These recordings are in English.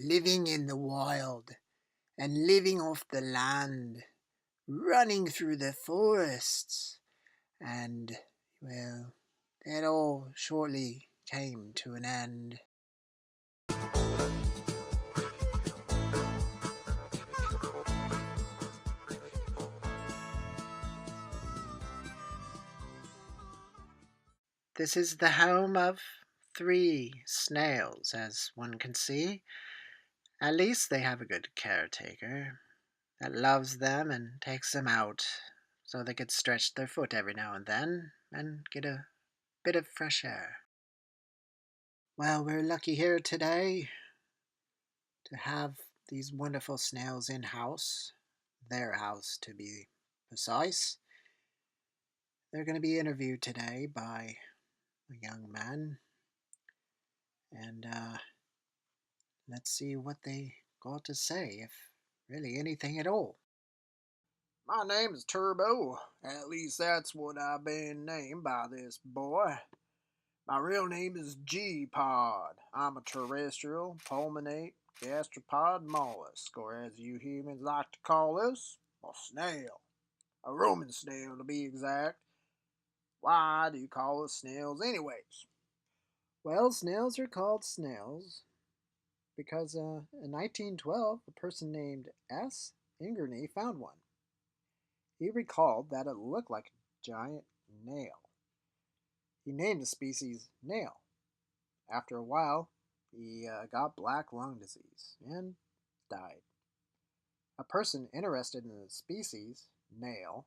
living in the wild and living off the land, running through the forests, and, well, it all shortly came to an end. This is the home of 3 snails, as one can see. At least they have a good caretaker that loves them and takes them out so they could stretch their foot every now and then and get a bit of fresh air. Well, we're lucky here today to have these wonderful snails in house, their house to be precise. They're going to be interviewed today by a young man, and let's see what they got to say, if really anything at all. My name is Turbo. At least that's what I've been named by this boy. My real name is G-Pod. I'm a terrestrial pulmonate gastropod mollusk, or as you humans like to call us, a snail. A Roman snail to be exact. Why do you call us snails anyways? Well, snails are called snails because in 1912 a person named S. Ingerney found one. He recalled that it looked like a giant nail. He named the species nail. After a while, he got black lung disease and died. A person interested in the species, nail,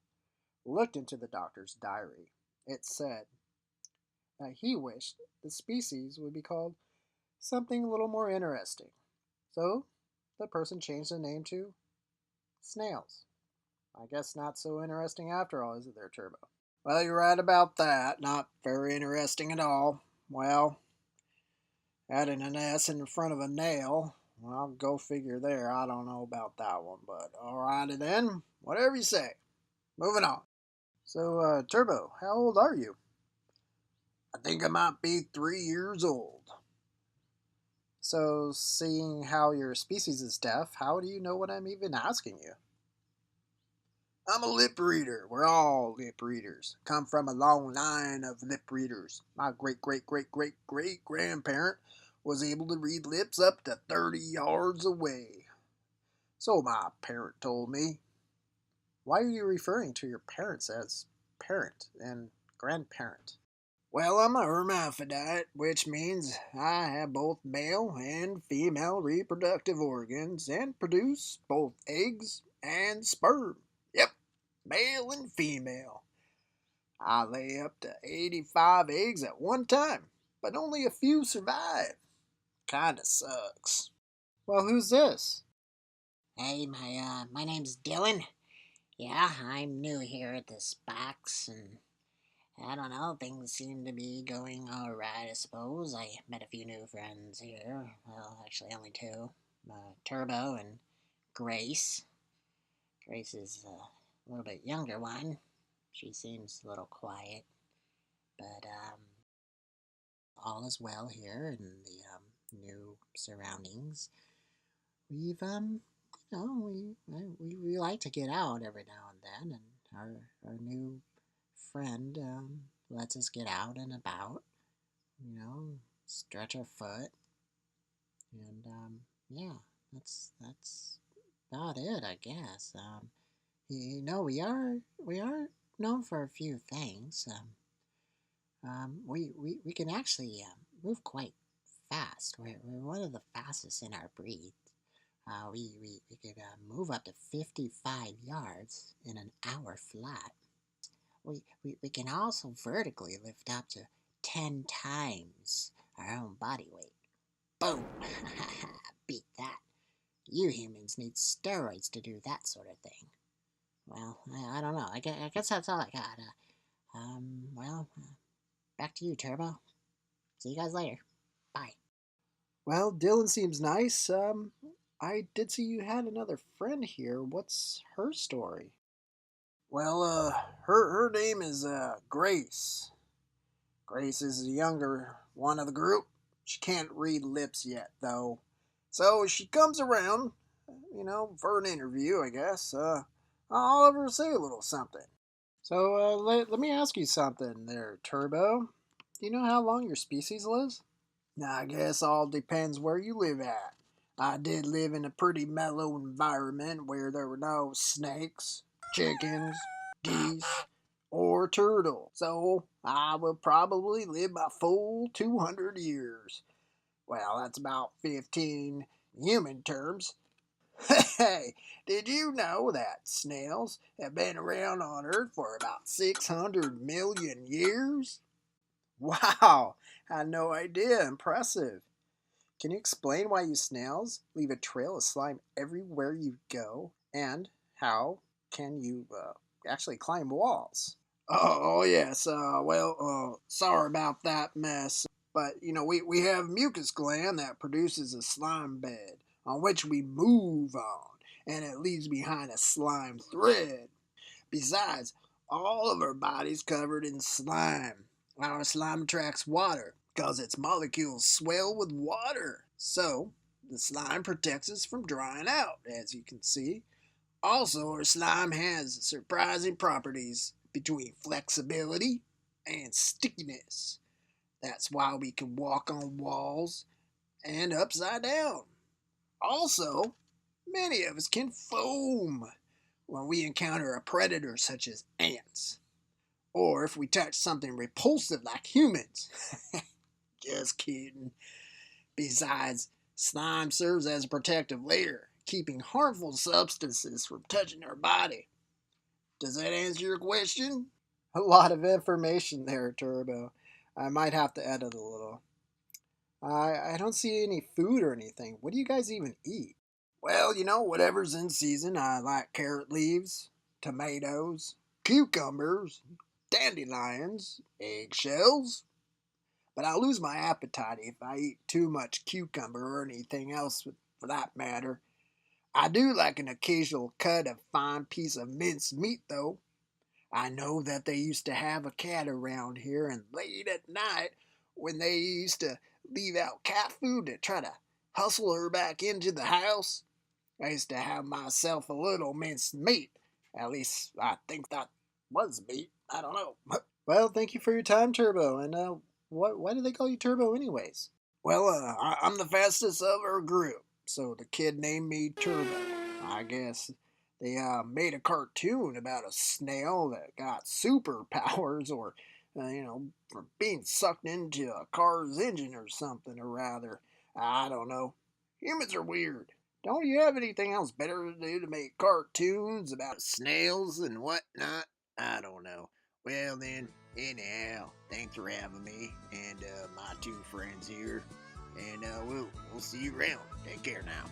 looked into the doctor's diary. It said that he wished the species would be called something a little more interesting. So the person changed the name to snails. I guess not so interesting after all, is it there, Turbo? Well, you're right about that. Not very interesting at all. Well, adding an S in front of a nail. Well, go figure there. I don't know about that one, but alrighty then. Whatever you say. Moving on. So, Turbo, how old are you? I think I might be 3 years old. So, seeing how your species is deaf, how do you know what I'm even asking you? I'm a lip reader. We're all lip readers. Come from a long line of lip readers. My great great great great great grandparent was able to read lips up to 30 yards away. So my parent told me. Why are you referring to your parents as parent and grandparent? Well, I'm a hermaphrodite, which means I have both male and female reproductive organs and produce both eggs and sperm. Yep, male and female. I lay up to 85 eggs at one time, but only a few survive. Kinda sucks. Well, who's this? Hey, my name's Dylan. Yeah, I'm new here at this box, and I don't know, things seem to be going alright, I suppose. I met a few new friends here. Well, actually, only two. Turbo and Grace. Grace is a little bit younger one. She seems a little quiet, but all is well here in the new surroundings. We've we like to get out every now and then, and our new friend lets us get out and about. Stretch our foot, and yeah, that's about it, I guess. We are known for a few things. We can actually move quite fast. We're one of the fastest in our breed. We could move up to 55 yards in an hour flat. We can also vertically lift up to 10 times our own body weight. Boom! Beat that. You humans need steroids to do that sort of thing. Well, I don't know. I guess that's all I got. Back to you, Turbo. See you guys later. Bye. Well, Dylan seems nice. I did see you had another friend here. What's her story? Well, her name is Grace. Grace is the younger one of the group. She can't read lips yet, though. So she comes around, for an interview, I guess. I'll have her say a little something. So let me ask you something there, Turbo. Do you know how long your species lives? I guess all depends where you live at. I did live in a pretty mellow environment where there were no snakes, chickens, geese, or turtles. So I will probably live my full 200 years. Well, that's about 15 human terms. Hey, did you know that snails have been around on Earth for about 600 million years? Wow, I had no idea. Impressive. Can you explain why you snails leave a trail of slime everywhere you go? And how can you actually climb walls? Oh, yes. Sorry about that mess. But, we have mucus gland that produces a slime bed on which we move on, and it leaves behind a slime thread. Besides, all of our body's covered in slime. Our slime attracts water because its molecules swell with water. So, the slime protects us from drying out, as you can see. Also, our slime has surprising properties between flexibility and stickiness. That's why we can walk on walls and upside down. Also, many of us can foam when we encounter a predator such as ants, or if we touch something repulsive like humans. Just kidding. Besides, slime serves as a protective layer, keeping harmful substances from touching our body. Does that answer your question? A lot of information there, Turbo. I might have to edit a little. I don't see any food or anything. What do you guys even eat? Well, whatever's in season. I like carrot leaves, tomatoes, cucumbers, dandelions, eggshells. But I lose my appetite if I eat too much cucumber or anything else for that matter. I do like an occasional cut of fine piece of minced meat, though. I know that they used to have a cat around here, and late at night, when they used to leave out cat food to try to hustle her back into the house, I used to have myself a little minced meat. At least I think that was meat. I don't know. Well, thank you for your time, Turbo. And why do they call you Turbo, anyways? Well, I'm the fastest of our group, so the kid named me Turbo. I guess they made a cartoon about a snail that got superpowers, or for being sucked into a car's engine or something or rather. I don't know. Humans are weird. Don't you have anything else better to do to make cartoons about snails and whatnot? I don't know. Well then, anyhow, thanks for having me and my two friends here, and we'll see you around. Take care now.